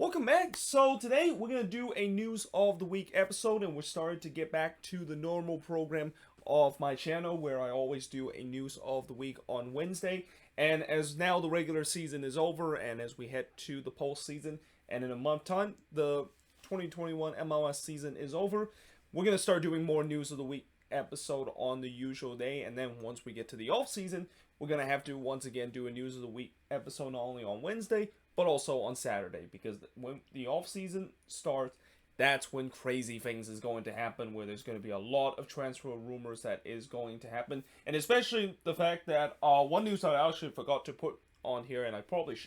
Welcome back. So today we're going to do a news of the week episode, and we're starting to get back to the normal program of my channel where I always do a news of the week on Wednesday. And as now the regular season is over and as we head to the postseason, and in a month time the 2021 MLS season is over, we're going to start doing more news of the week episode on the usual day. And then once we get to the off season, we're going to have to once again do a news of the week episode not only on Wednesday but also on Saturday, because when the off season starts, that's when crazy things is going to happen, where there's going to be a lot of transfer rumors that is going to happen. And especially the fact that one news I actually forgot to put on here, and I probably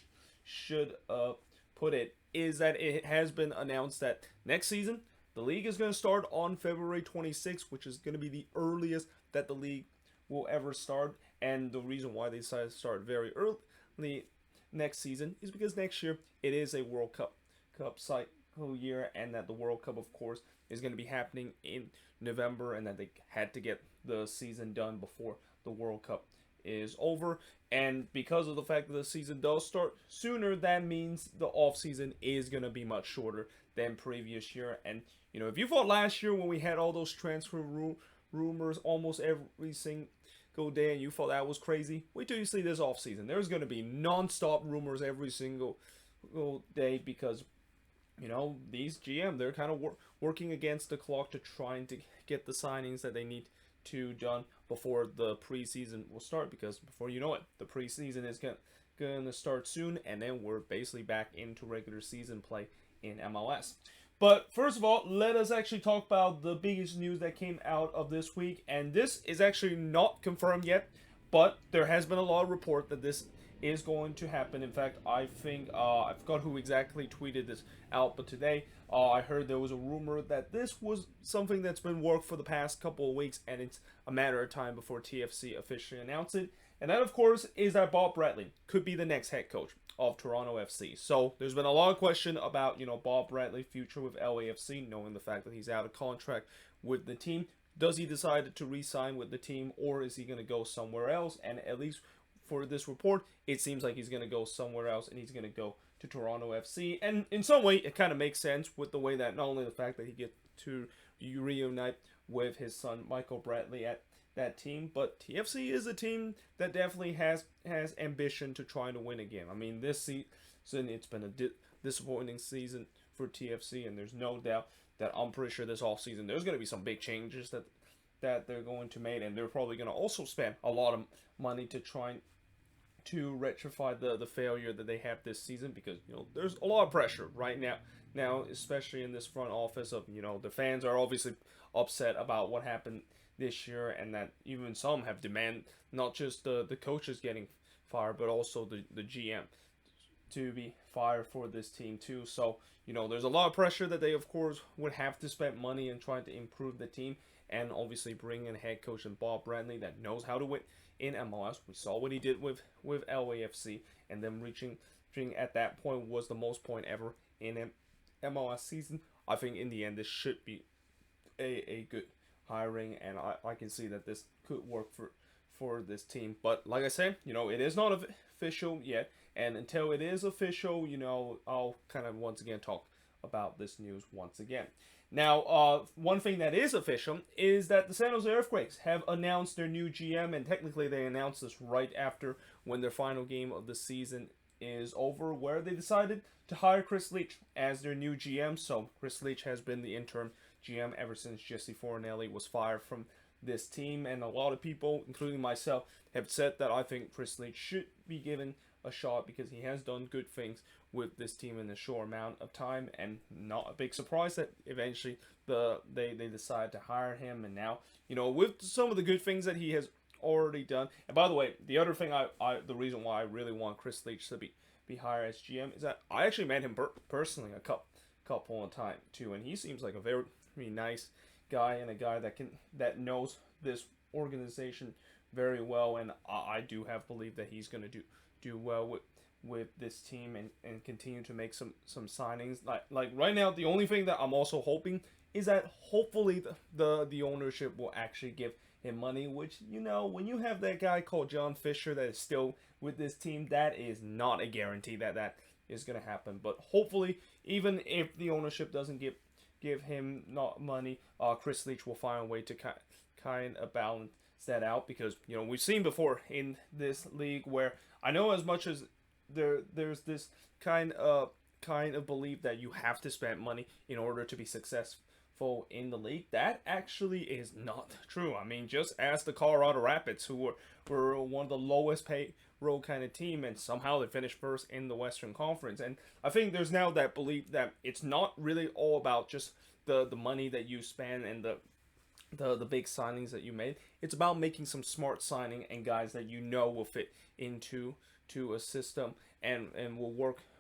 should put it, is that it has been announced that next season the league is going to start on February 26th, which is going to be the earliest that the league will ever start. And the reason why they decided to start very early next season is because next year it is a World Cup cycle year, and that the World Cup, of course, is going to be happening in November, and that they had to get the season done before the World Cup is over. And because of the fact that the season does start sooner, that means the off season is going to be much shorter than previous year. And you know, if you thought last year when we had all those transfer rumors almost every single day and you thought that was crazy, wait till you see this off season. There's going to be non-stop rumors every single day, because you know, these GM, they're kind of working against the clock to trying to get the signings that they need to done before the preseason will start, because before you know it, the preseason is going to start soon, and then we're basically back into regular season play in MLS. But first of all, let us actually talk about the biggest news that came out of this week. And this is actually not confirmed yet, but there has been a lot of report that this is going to happen. In fact, I think, I forgot who exactly tweeted this out, but today I heard there was a rumor that this was something that's been worked for the past couple of weeks, and it's a matter of time before TFC officially announce it. And that, of course, is that Bob Bradley could be the next head coach of Toronto FC. So there's been a lot of question about, you know, Bob Bradley's future with LAFC, knowing the fact that he's out of contract with the team. Does he decide to re-sign with the team, or is he going to go somewhere else? And at least for this report, it seems like he's going to go somewhere else, and he's going to go to Toronto FC. And in some way, it kind of makes sense with the way that not only the fact that he gets to reunite with his son Michael Bradley at that team, but TFC is a team that definitely has ambition to try to win again. I mean, this season it's been a disappointing season for TFC, and there's no doubt that I'm pretty sure this off season there's going to be some big changes that they're going to make, and they're probably going to also spend a lot of money to try to rectify the failure that they have this season, because you know there's a lot of pressure right now, especially in this front office of, you know, the fans are obviously upset about what happened this year, and that even some have demanded not just the coaches getting fired, but also the GM to be fired for this team too. So, you know, there's a lot of pressure that they, of course, would have to spend money in trying to improve the team, and obviously bring in a head coach in Bob Bradley that knows how to win in MLS. We saw what he did with LAFC, and them reaching at that point was the most point ever in MLS season. I think in the end this should be a good hiring, and I can see that this could work for this team. But like I said, you know, it is not official yet, and until it is official, you know, I'll kind of once again talk about this news once again. Now, one thing that is official is that the San Jose Earthquakes have announced their new GM, and technically they announced this right after when their final game of the season is over, where they decided to hire Chris Leitch as their new GM. So Chris Leitch has been the interim GM ever since Jesse Forinelli was fired from this team, and a lot of people, including myself, have said that I think Chris Leitch should be given a shot because he has done good things with this team in a short amount of time, and not a big surprise that eventually they decide to hire him. And now, you know, with some of the good things that he has already done. And by the way, the other thing the reason why I really want Chris Leitch to be hired as GM is that I actually met him personally a couple of times too, and he seems like a very nice guy, and a guy that knows this organization very well, and I do have belief that he's going to do well with this team and continue to make some signings. Like right now, the only thing that I'm also hoping is that hopefully the ownership will actually give him money, which, you know, when you have that guy called John Fisher that is still with this team, that is not a guarantee that is going to happen. But hopefully, even if the ownership doesn't give him not money, Chris Leitch will find a way to kind of balance that out, because we've seen before in this league where I know as much as there's this kind of belief that you have to spend money in order to be successful in the league. That actually is not true. I mean, just ask the Colorado Rapids, who were one of the lowest payroll kind of team, and somehow they finished first in the Western Conference. And I think there's now that belief that it's not really all about just the money that you spend and the big signings that you made. It's about making some smart signing and guys that will fit into a system and will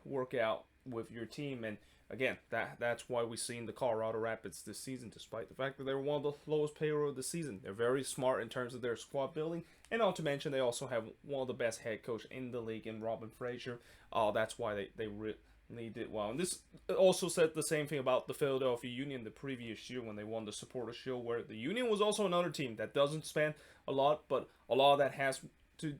work out with your team. And again, that's why we've seen the Colorado Rapids this season, despite the fact that they were one of the lowest payroll of the season. They're very smart in terms of their squad building, and not to mention they also have one of the best head coach in the league in Robin Fraser. That's why they really did well. And this also said the same thing about the Philadelphia Union the previous year when they won the Supporter Shield, where the Union was also another team that doesn't spend a lot, but a lot of that has to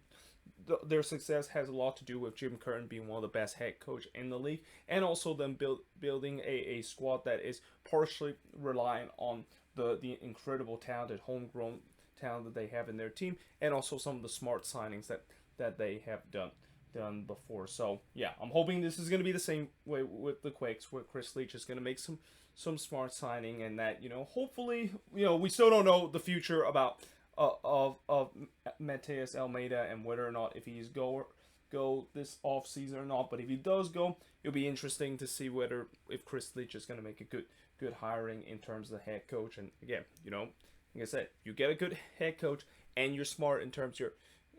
their success has a lot to do with Jim Curtin being one of the best head coach in the league, and also them building a squad that is partially reliant on the incredible talented homegrown talent that they have in their team, and also some of the smart signings that they have done before. So yeah, I'm hoping this is going to be the same way with the Quakes, where Chris Leitch is going to make some smart signing, and that hopefully we still don't know the future about of Matias Almeida and whether or not if he's go this off season or not. But if he does go, it'll be interesting to see if Chris Leitch is going to make a good hiring in terms of the head coach. And again, like I said, you get a good head coach and you're smart in terms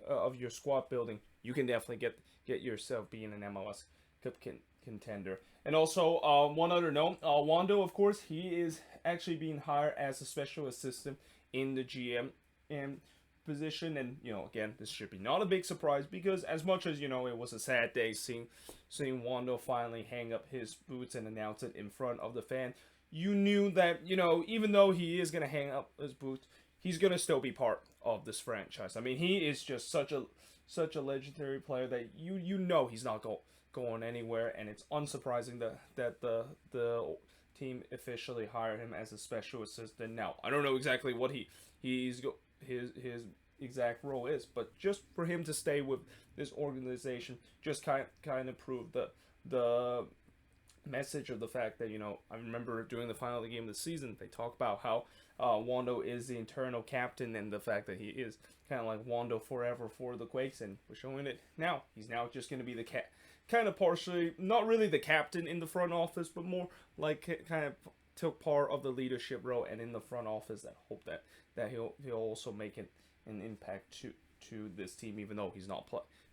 of your squad building, you can definitely get yourself being an MLS Cup contender. And also, one other note, Wondo, of course, he is actually being hired as a special assistant in the GM position. And again, this should be not a big surprise, because as much as it was a sad day seeing Wondo finally hang up his boots and announce it in front of the fan, you knew that even though he is going to hang up his boots, he's going to still be part of this franchise. I mean, he is just such a legendary player that he's not going anywhere, and it's unsurprising that the team officially hired him as a special assistant. Now, I don't know exactly what his exact role is, but just for him to stay with this organization just kind of proved the message of the fact that I remember during the final game of the season, they talk about how Wondo is the internal captain, and the fact that he is kind of like Wondo forever for the Quakes, and we're showing it now. He's now just going to be the kind of partially, not really the captain in the front office, but more like kind of took part of the leadership role and in the front office. That hope that he'll also make an impact to this team, even though he's not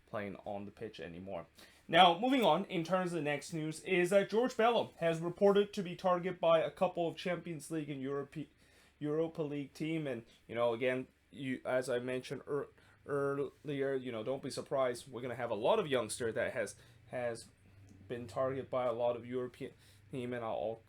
playing on the pitch anymore. Now, moving on, in terms of the next news, is that George Bello has reported to be targeted by a couple of Champions League and Europa League team. And, again, as I mentioned earlier, don't be surprised. We're going to have a lot of youngsters that has been targeted by a lot of European team, and I'll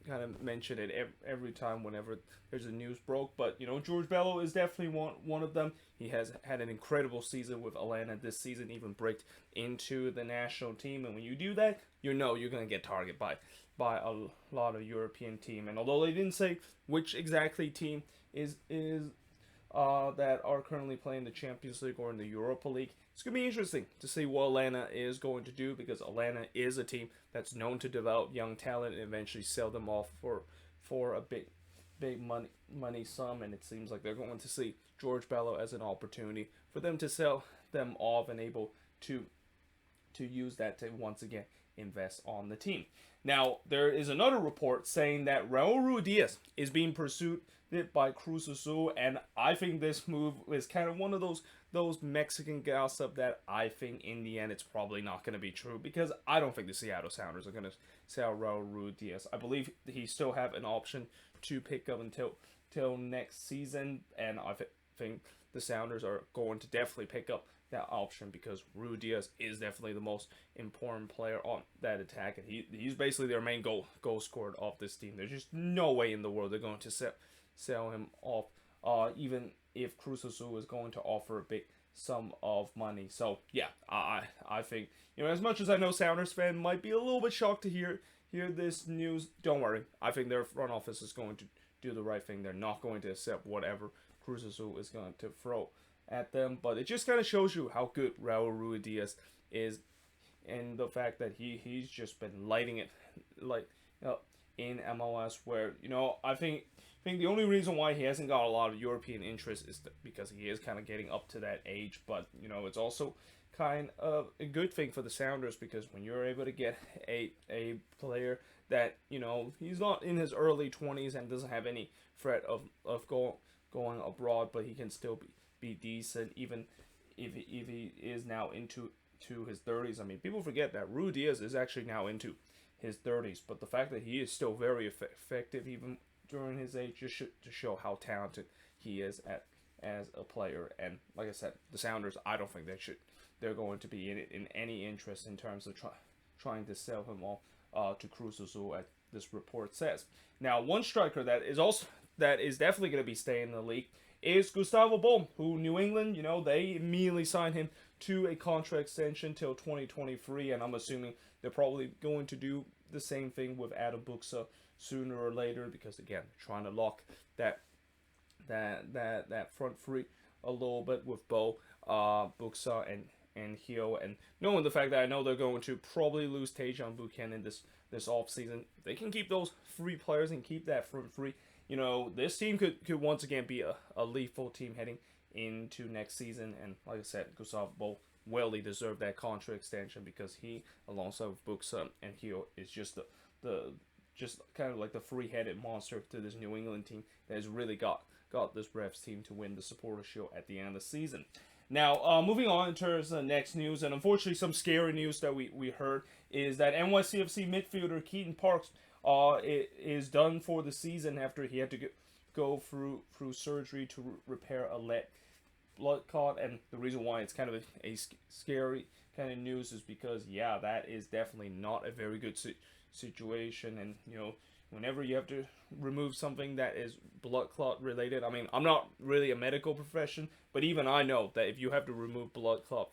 kind of mention it every time whenever there's a news broke. But George Bello is definitely one of them. He has had an incredible season with Atlanta this season, even break into the national team. And when you do that, you're going to get targeted by a lot of European team. And although they didn't say which exactly team is that are currently playing the Champions League or in the Europa League, it's going to be interesting to see what Atlanta is going to do, because Atlanta is a team that's known to develop young talent and eventually sell them off for a big money sum. And it seems like they're going to see George Bello as an opportunity for them to sell them off and able to use that to once again invest on the team. Now, there is another report saying that Reyna Diaz is being pursued by Cruz Azul, and I think this move is kind of one of those Mexican gossip that I think in the end it's probably not going to be true, because I don't think the Seattle Sounders are going to sell Reyna Diaz. I believe he still have an option to pick up until next season, and I think the Sounders are going to definitely pick up that option, because Reyna Diaz is definitely the most important player on that attack, and he's basically their main goal scorer of this team. There's just no way in the world they're going to sell him off, even if Cruz Azul is going to offer a big sum of money. So yeah, I think, as much as I know Sounders fan might be a little bit shocked to hear this news, don't worry. I think their front office is going to do the right thing. They're not going to accept whatever Cruz Azul is going to throw at them. But it just kind of shows you how good Raul Reyna Diaz is, and the fact that he's just been lighting it in MLS. Where I think the only reason why he hasn't got a lot of European interest is because he is kind of getting up to that age. But it's also kind of a good thing for the Sounders, because when you're able to get a player that he's not in his early 20s and doesn't have any threat of going abroad, but he can still be decent even if he is now into his 30s. I mean, people forget that Reyna Diaz is actually now into his 30s, but the fact that he is still very effective even during his age just to show how talented he is as a player. And like I said, the Sounders, I don't think they're going to be in any interest in terms of trying to sell him off to Cruz Azul, as this report says. Now, one striker that is definitely going to be staying in the league is Gustavo Bou, who New England, they immediately signed him to a contract extension till 2023, and I'm assuming they're probably going to do the same thing with Adam Buxa sooner or later, because again, trying to lock that front three a little bit with Bou, Buxa, and Hio, and knowing the fact that I know they're going to probably lose Tajon Buchanan this offseason, they can keep those three players and keep that front three. This team could once again be a lethal team heading into next season. And like I said, Gustavo Bou well deserved that contract extension, because he, alongside with Buxa and Hio, is just just kind of like the three-headed monster to this New England team that has really got this Revs team to win the Supporter Shield at the end of the season. Now, moving on in terms of the next news, and unfortunately some scary news that we heard, is that NYCFC midfielder Keaton Parks is done for the season after he had to go through surgery to repair a blood clot. And the reason why it's kind of a scary kind of news is because, yeah, that is definitely not a very good situation. And whenever you have to remove something that is blood clot related, I mean, I'm not really a medical profession, but even I know that if you have to remove blood clot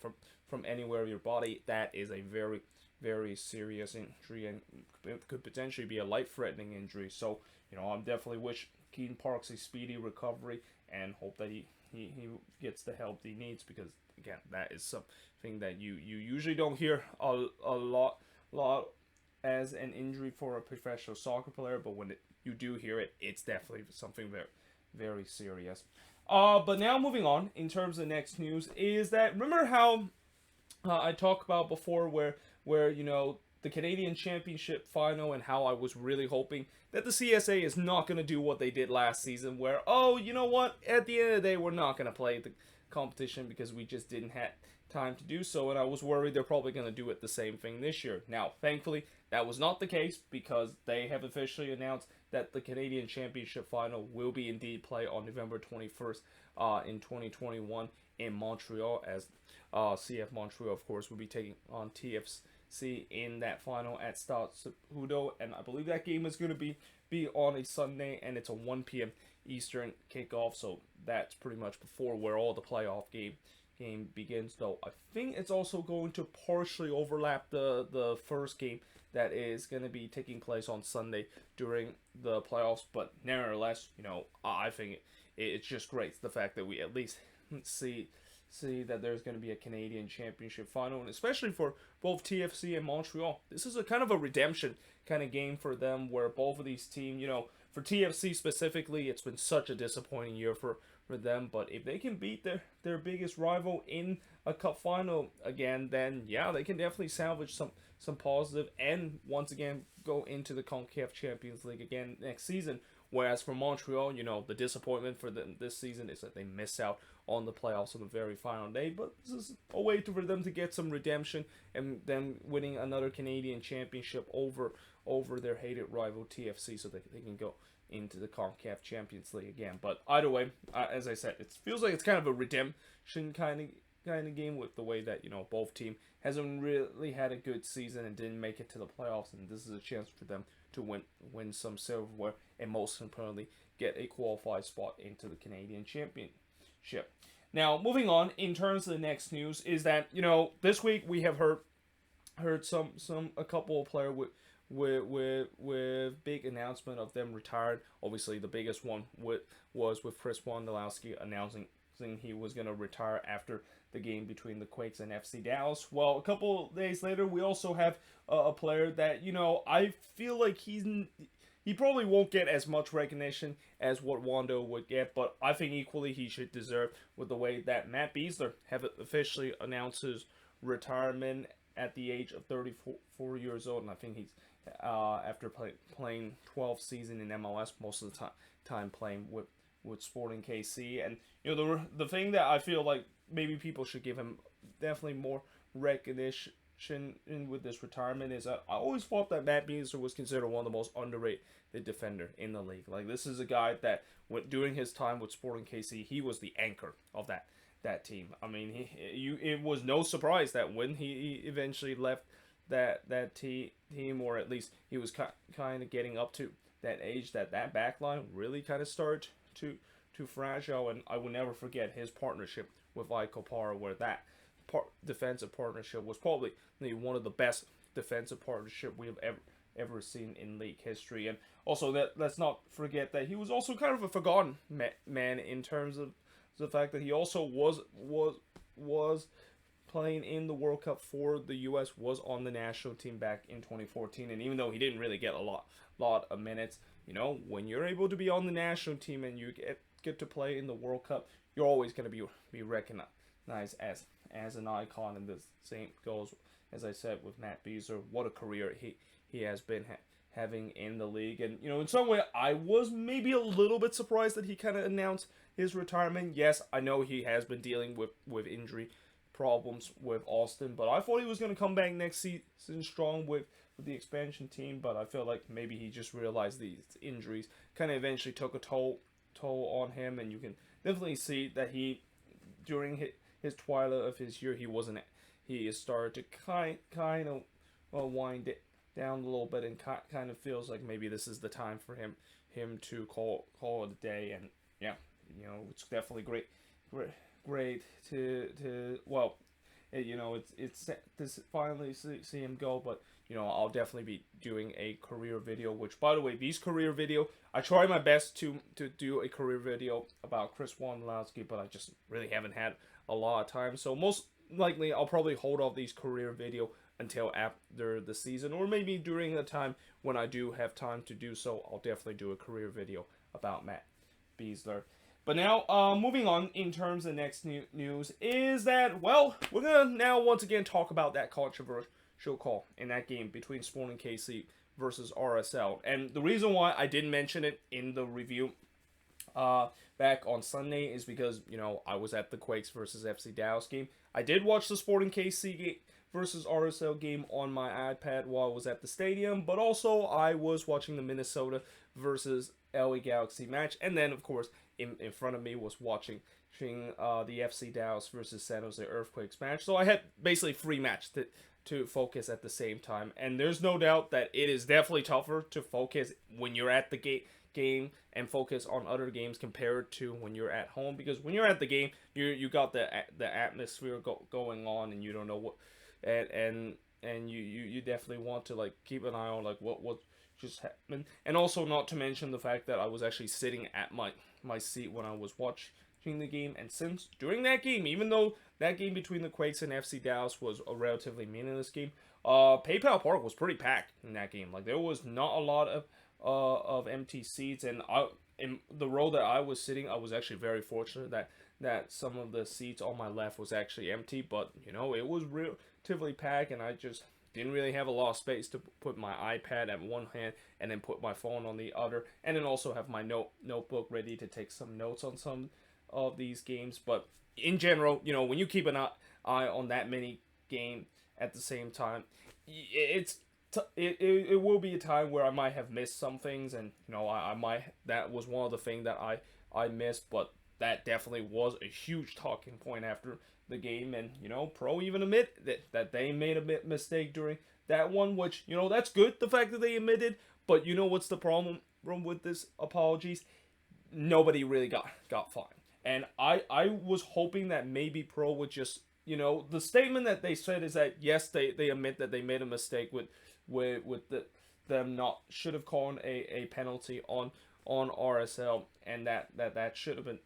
from anywhere in your body, that is a very, very serious injury, and it could potentially be a life-threatening injury. So, I'm definitely wish Keaton Parks a speedy recovery, and hope that he gets the help he needs, because again, that is something that you usually don't hear a lot as an injury for a professional soccer player, but when you do hear it, it's definitely something very, very serious. But now moving on, in terms of the next news, is that, remember how I talked about before where the Canadian Championship final, and how I was really hoping that the CSA is not going to do what they did last season, where, you know what, at the end of the day, we're not going to play the competition because we just didn't have time to do so, and I was worried they're probably going to do it the same thing this year. Now, thankfully, that was not the case, because they have officially announced that the Canadian Championship final will be indeed played on November 21st in 2021 in Montreal, as CF Montreal, of course, will be taking on TFC in that final at Stade Saputo, and I believe that game is going to be on a Sunday, and it's a 1 p.m. Eastern kickoff, so that's pretty much before where all the playoff game begins. Though I think it's also going to partially overlap the first game that is going to be taking place on Sunday during the playoffs, but nevertheless, I think it's just great, the fact that we at least see that there's going to be a Canadian Championship final, and especially for both TFC and Montreal. This is a kind of a redemption kind of game for them, where both of these teams, for TFC specifically, it's been such a disappointing year for them, but if they can beat their biggest rival in a cup final again, then yeah, they can definitely salvage some positive, and once again go into the CONCACAF Champions League again next season. Whereas for Montreal, the disappointment for them this season is that they miss out on the playoffs on the very final day. But this is a way for them to get some redemption, and them winning another Canadian championship over their hated rival TFC, so that they can go into the CONCACAF Champions League again. But either way, as I said, it feels like it's kind of a redemption kind of game, with the way that both team hasn't really had a good season and didn't make it to the playoffs, and this is a chance for them to win some silverware, and most importantly get a qualified spot into the Canadian Championship. Now, moving on, in terms of the next news, is that, this week we have heard a couple of players with big announcement of them retired. Obviously, the biggest one was with Chris Wondolowski announcing he was going to retire after the game between the Quakes and FC Dallas. Well, a couple days later, we also have a player that, I feel like he probably won't get as much recognition as what Wando would get, but I think equally he should deserve with the way that Matt Besler have officially announced his retirement at the age of 34 years old, and I think he's after playing 12 seasons in MLS, most of the time playing with Sporting KC. And the thing that I feel like maybe people should give him definitely more recognition with this retirement is that I always thought that Matt Besler was considered one of the most underrated defender in the league. Like, this is a guy that during his time with Sporting KC, he was the anchor of that team. I mean, it was no surprise that when he eventually left that team, or at least he was kind of getting up to that age, that back line really kind of started to fragile. And I will never forget his partnership with Kopara, where that defensive partnership was probably one of the best defensive partnership we have ever seen in league history. And also, let's not forget that he was also kind of a forgotten man in terms of the fact that he also was playing in the World Cup for the U.S., was on the national team back in 2014, and even though he didn't really get a lot of minutes, when you're able to be on the national team and you get to play in the World Cup, you're always going to be recognized as an icon. And the same goes, as I said, with Matt Besler. What a career he has been having in the league. And, in some way, I was maybe a little bit surprised that he kind of announced his retirement. Yes, I know he has been dealing with injury problems with Austin, but I thought he was going to come back next season strong with the expansion team. But I feel like maybe he just realized these injuries kind of eventually took a toll on him, and you can definitely see that during his twilight of his year, he has started to kind of wind it down a little bit, and kind of feels like maybe this is the time for him to call it a day. And yeah, it's definitely great to well, it's to finally see him go. But I'll definitely be doing a career video, which, by the way, these career video, I try my best to do a career video about Chris Wondolowski, but I just really haven't had a lot of time. So most likely I'll probably hold off these career video until after the season, or maybe during the time when I do have time to do so, I'll definitely do a career video about Matt Besler. But now, moving on, in terms of next news, is that, well, we're going to now once again talk about that controversial call in that game between Sporting KC versus RSL. And the reason why I didn't mention it in the review back on Sunday is because, I was at the Quakes versus FC Dallas game. I did watch the Sporting KC game versus RSL game on my iPad while I was at the stadium, but also I was watching the Minnesota versus LA Galaxy match, and then, of course, in front of me was watching the FC Dallas versus San Jose Earthquakes match. So I had basically 3 matches to focus at the same time. And there's no doubt that it is definitely tougher to focus when you're at the game and focus on other games compared to when you're at home. Because when you're at the game, you got the atmosphere going on, and you don't know what, and you definitely want to keep an eye on what just happened. And also, not to mention the fact that I was actually sitting at my seat when I was watching the game. And since during that game, even though that game between the Quakes and FC Dallas was a relatively meaningless game, PayPal Park was pretty packed in that game. There was not a lot of empty seats, and in the row that I was sitting, I was actually very fortunate that some of the seats on my left was actually empty. But it was relatively packed, and I just didn't really have a lot of space to put my iPad at one hand and then put my phone on the other, and then also have my notebook ready to take some notes on some of these games. But in general, when you keep an eye on that many games at the same time, it will be a time where I might have missed some things, and that was one of the things that I missed. But that definitely was a huge talking point after the game, and Pro even admit that they made a mistake during that one, which that's good, the fact that they admitted. But what's the problem with this apologies? Nobody really got fined. And I was hoping that maybe Pro would just, the statement that they said is that yes, they admit that they made a mistake with them not should have called a penalty on RSL, and that should have been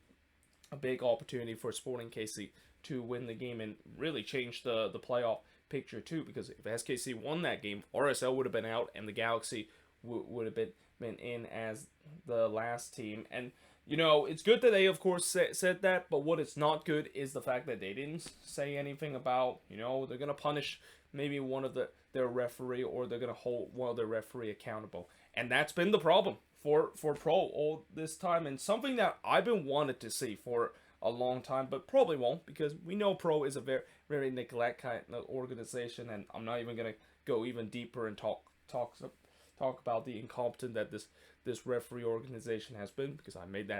a big opportunity for Sporting KC to win the game and really change the playoff picture too, because if SKC won that game, RSL would have been out and the Galaxy would have been in as the last team. And it's good that they of course said that, but what is not good is the fact that they didn't say anything about, they're gonna punish maybe one of their referee, or they're gonna hold one of their referee accountable. And that's been the problem for Pro all this time, and something that I've been wanted to see for a long time, but probably won't, because we know Pro is a very, very neglect kind of organization, and I'm not even gonna go even deeper and talk about the incompetent that this referee organization has been, because I made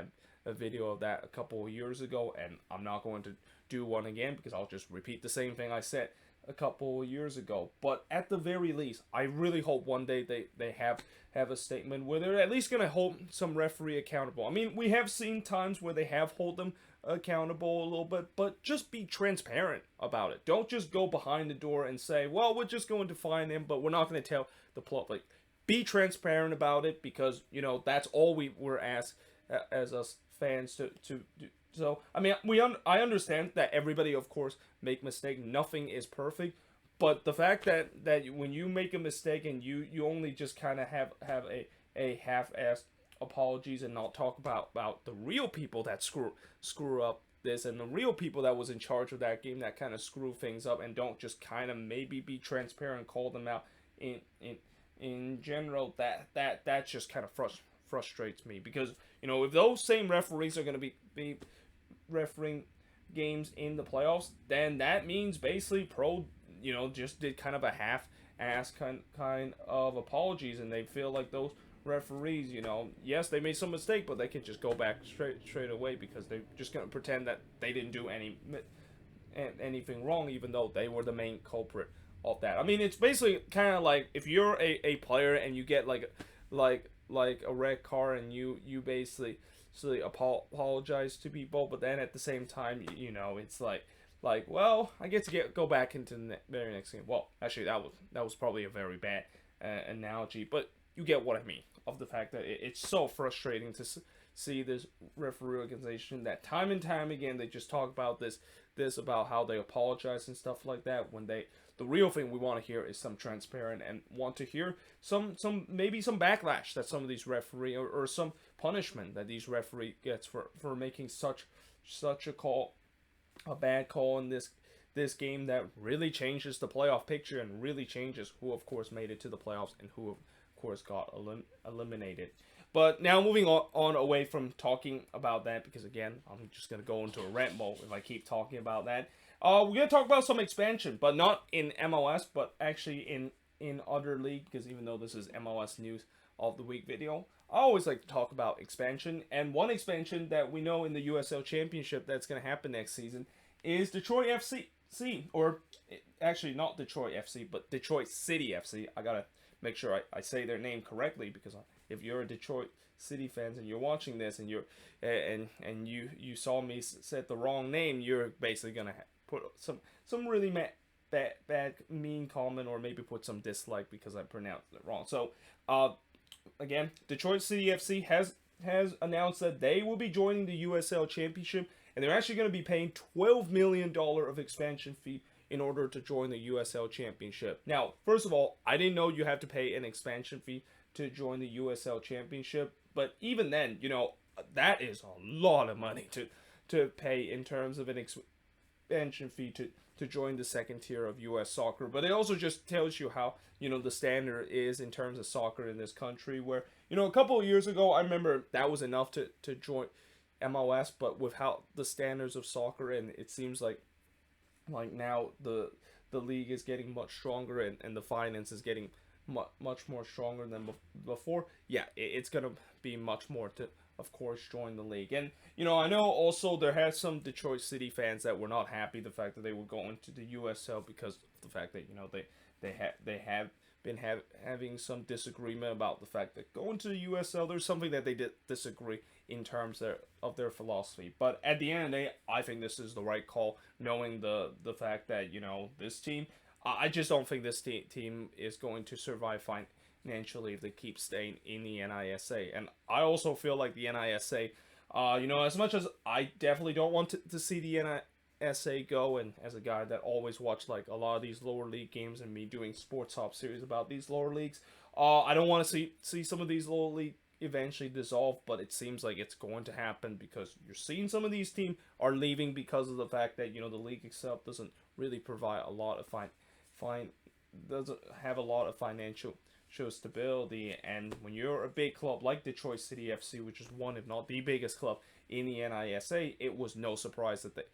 a video of that a couple of years ago, and I'm not going to do one again because I'll just repeat the same thing I said a couple of years ago. But at the very least, I really hope one day they have a statement where they're at least going to hold some referee accountable. I mean, we have seen times where they have hold them accountable a little bit, but just be transparent about it. Don't just go behind the door and say, well, we're just going to fine him, but we're not going to tell the public. Be transparent about it, because that's all we were asked as us fans to do. So I mean, I understand that everybody of course make mistakes. Nothing is perfect, but the fact that when you make a mistake and you only just kind of have a half-assed apologies and not talk about the real people that screw up this, and the real people that was in charge of that game that kind of screw things up, and don't just kind of maybe be transparent, call them out in general, that just kind of frustrates me, because if those same referees are going to be refereeing games in the playoffs, then that means basically Pro just did kind of a half-ass kind of apologies, and they feel like those referees, yes, they made some mistake, but they can just go back straight away, because they're just going to pretend that they didn't do anything wrong, even though they were the main culprit of that. I mean, it's basically kind of like if you're a player and you get like a red card, and you basically apologize to people, but then at the same time, it's like well, I get to go back into the very next game. Well, actually, that was probably a very bad analogy, but you get what I mean, of the fact that it's so frustrating to see this referee organization that time and time again they just talk about this about how they apologize and stuff like that, when the real thing we want to hear is some transparent, and want to hear some maybe some backlash that some of these referee, or some punishment that these referee gets for making such a bad call in this game that really changes the playoff picture, and really changes who of course made it to the playoffs and who of course got eliminated. But now moving on away from talking about that, because again, I'm just going to go into a rant mode if I keep talking about that. We're going to talk about some expansion, but not in MLS, but actually in other league, because even though this is MLS News of the Week video, I always like to talk about expansion. And one expansion that we know in the USL Championship that's going to happen next season is Detroit FC, or actually not Detroit FC, but Detroit City FC. I got to make sure I say their name correctly, because if you're a Detroit City fans and you're watching this and you saw me said the wrong name, you're basically gonna put some really bad mean comment, or maybe put some dislike because I pronounced it wrong. So again, Detroit City FC has announced that they will be joining the USL Championship, and they're actually going to be paying $12 million of expansion fee in order to join the USL Championship. Now, first of all, I didn't know you have to pay an expansion fee to join the USL Championship, but even then, that is a lot of money to pay in terms of an expansion fee to join the second tier of US soccer. But it also just tells you how, the standard is in terms of soccer in this country, where, a couple of years ago, I remember that was enough to join MLS, but with how the standards of soccer, and it seems like now the league is getting much stronger, and the finance is getting much more stronger than before. Yeah, it's gonna be much more to, of course, join the league. And I know also there has some Detroit City fans that were not happy the fact that they were going to the USL, because of the fact that they have been having some disagreement about the fact that going to the USL, there's something that they did disagree in terms of their philosophy. But at the end of the day, I think this is the right call, knowing the fact that, this team, I just don't think this team is going to survive financially if they keep staying in the NISA. And I also feel like the NISA, as much as I definitely don't want to see the NISA go, and as a guy that always watched like a lot of these lower league games and me doing sports hop series about these lower leagues, I don't want to see some of these lower league eventually dissolve, but it seems like it's going to happen because you're seeing some of these teams are leaving because of the fact that the league itself doesn't really provide a lot of doesn't have a lot of financial stability. And when you're a big club like Detroit City FC, which is one if not the biggest club in the NISA, it was no surprise that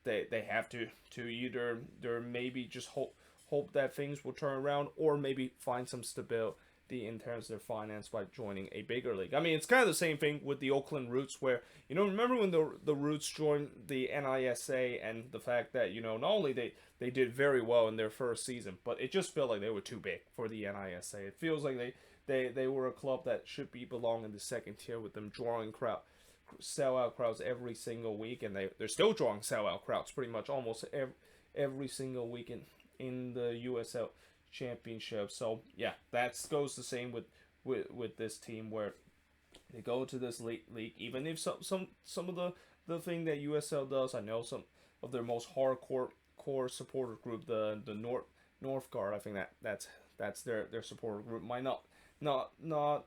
they have to either maybe just hope that things will turn around, or maybe find some stability in terms of their finance by joining a bigger league. I mean, it's kind of the same thing with the Oakland Roots, where remember when the Roots joined the NISA, and the fact that not only they did very well in their first season, but it just felt like they were too big for the NISA. It feels like they were a club that should belong in the second tier, with them drawing sellout crowds every single week, and they're still drawing sellout crowds pretty much almost every single week in the USL Championship. So yeah, that goes the same with this team, where they go to this league, even if some of the thing that USL does. I know some of their most hardcore core supporter group, the North Guard, I think that's their supporter group, might not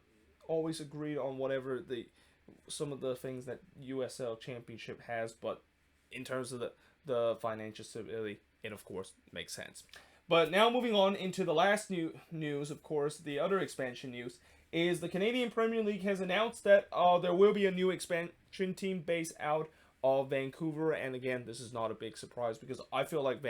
always agree on whatever some of the things that USL Championship has, but in terms of the financial stability, it of course makes sense. But now moving on into the last news, of course, the other expansion news is the Canadian Premier League has announced that there will be a new expansion team based out of Vancouver. And again, this is not a big surprise because I feel like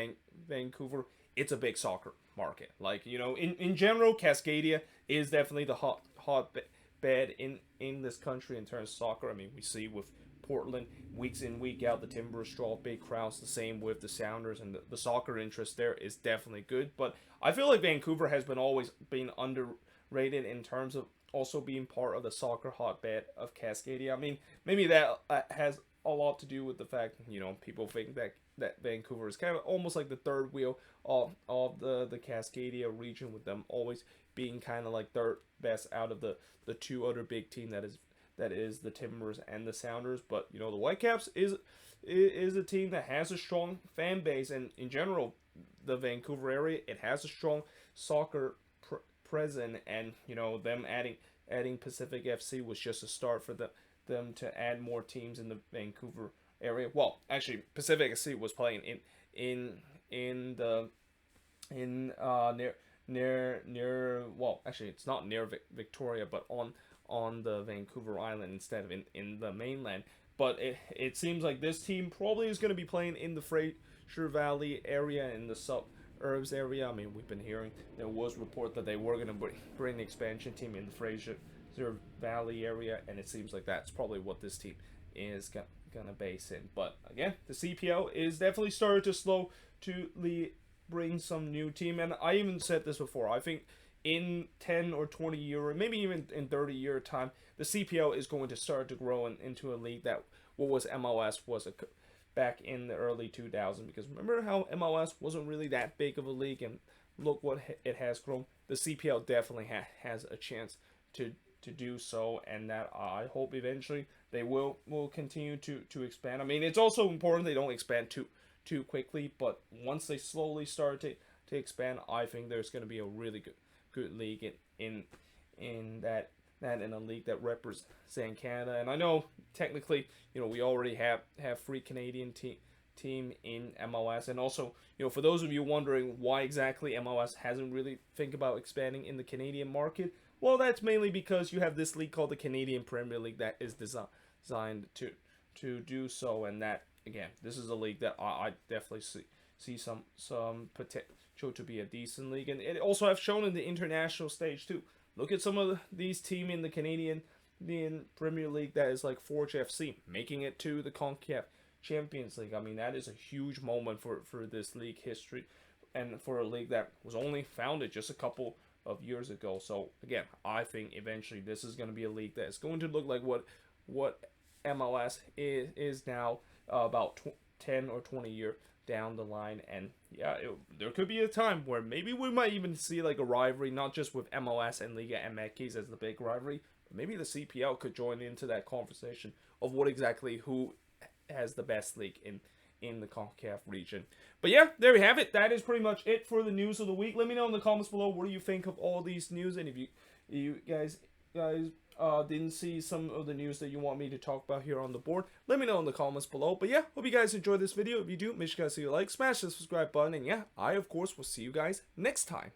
Vancouver, it's a big soccer market. Like, in general, Cascadia is definitely the hot bed in this country in terms of soccer. I mean, we see with Portland, weeks in, week out, the Timbers draw big crowds. The same with the Sounders, and the soccer interest there is definitely good. But I feel like Vancouver has always been underrated in terms of also being part of the soccer hotbed of Cascadia. I mean, maybe that has a lot to do with the fact, people think that Vancouver is kind of almost like the third wheel of the Cascadia region, with them always being kind of like third best out of the two other big teams that is the Timbers and the Sounders. But the Whitecaps is a team that has a strong fan base, and in general, the Vancouver area, it has a strong soccer present, and them adding Pacific FC was just a start for them to add more teams in the Vancouver area. Well, actually, Pacific FC was playing near well, actually it's not near Victoria, but on the Vancouver Island instead of in the mainland. But it seems like this team probably is going to be playing in the Fraser Valley area, in the suburbs area. I mean, we've been hearing there was report that they were going to bring an expansion team in the Fraser Valley area, and it seems like that's probably what this team is going to base in. But again, the CPL is definitely started to slow to bring some new team, and I even said this before, I think in 10 or 20 year, maybe even in 30 year time, the CPL is going to start to grow into a league that what was MLS was back in the early 2000s. Because remember how MLS wasn't really that big of a league, and look what it has grown. The CPL definitely has a chance to do so, and that I hope eventually they will continue to expand. I mean, it's also important they don't expand too quickly, but once they slowly start to expand, I think there's going to be a really good league in that in a league that represents Canada. And I know technically, we already have free Canadian team in MLS, and also, for those of you wondering why exactly MLS hasn't really think about expanding in the Canadian market, well, that's mainly because you have this league called the Canadian Premier League that is designed to do so, and that, again, this is a league that I definitely see some potential to be a decent league, and it also have shown in the international stage too. Look at some of these teams in the Canadian Premier League that is like Forge FC making it to the CONCACAF Champions League. I mean, that is a huge moment for this league history, and for a league that was only founded just a couple of years ago. So again, I think eventually this is going to be a league that is going to look like what MLS is now, about 10 or 20 year down the line. And yeah, there could be a time where maybe we might even see like a rivalry, not just with MLS and Liga MX as the big rivalry, but maybe the CPL could join into that conversation of what exactly who has the best league in the CONCACAF region. But yeah, there we have it. That is pretty much it for the news of the week. Let me know in the comments below what do you think of all these news, and if you guys didn't see some of the news that you want me to talk about here on the board, let me know in the comments below. But yeah, hope you guys enjoyed this video. If you do, make sure you guys see a like, smash the subscribe button, and yeah, I of course will see you guys next time.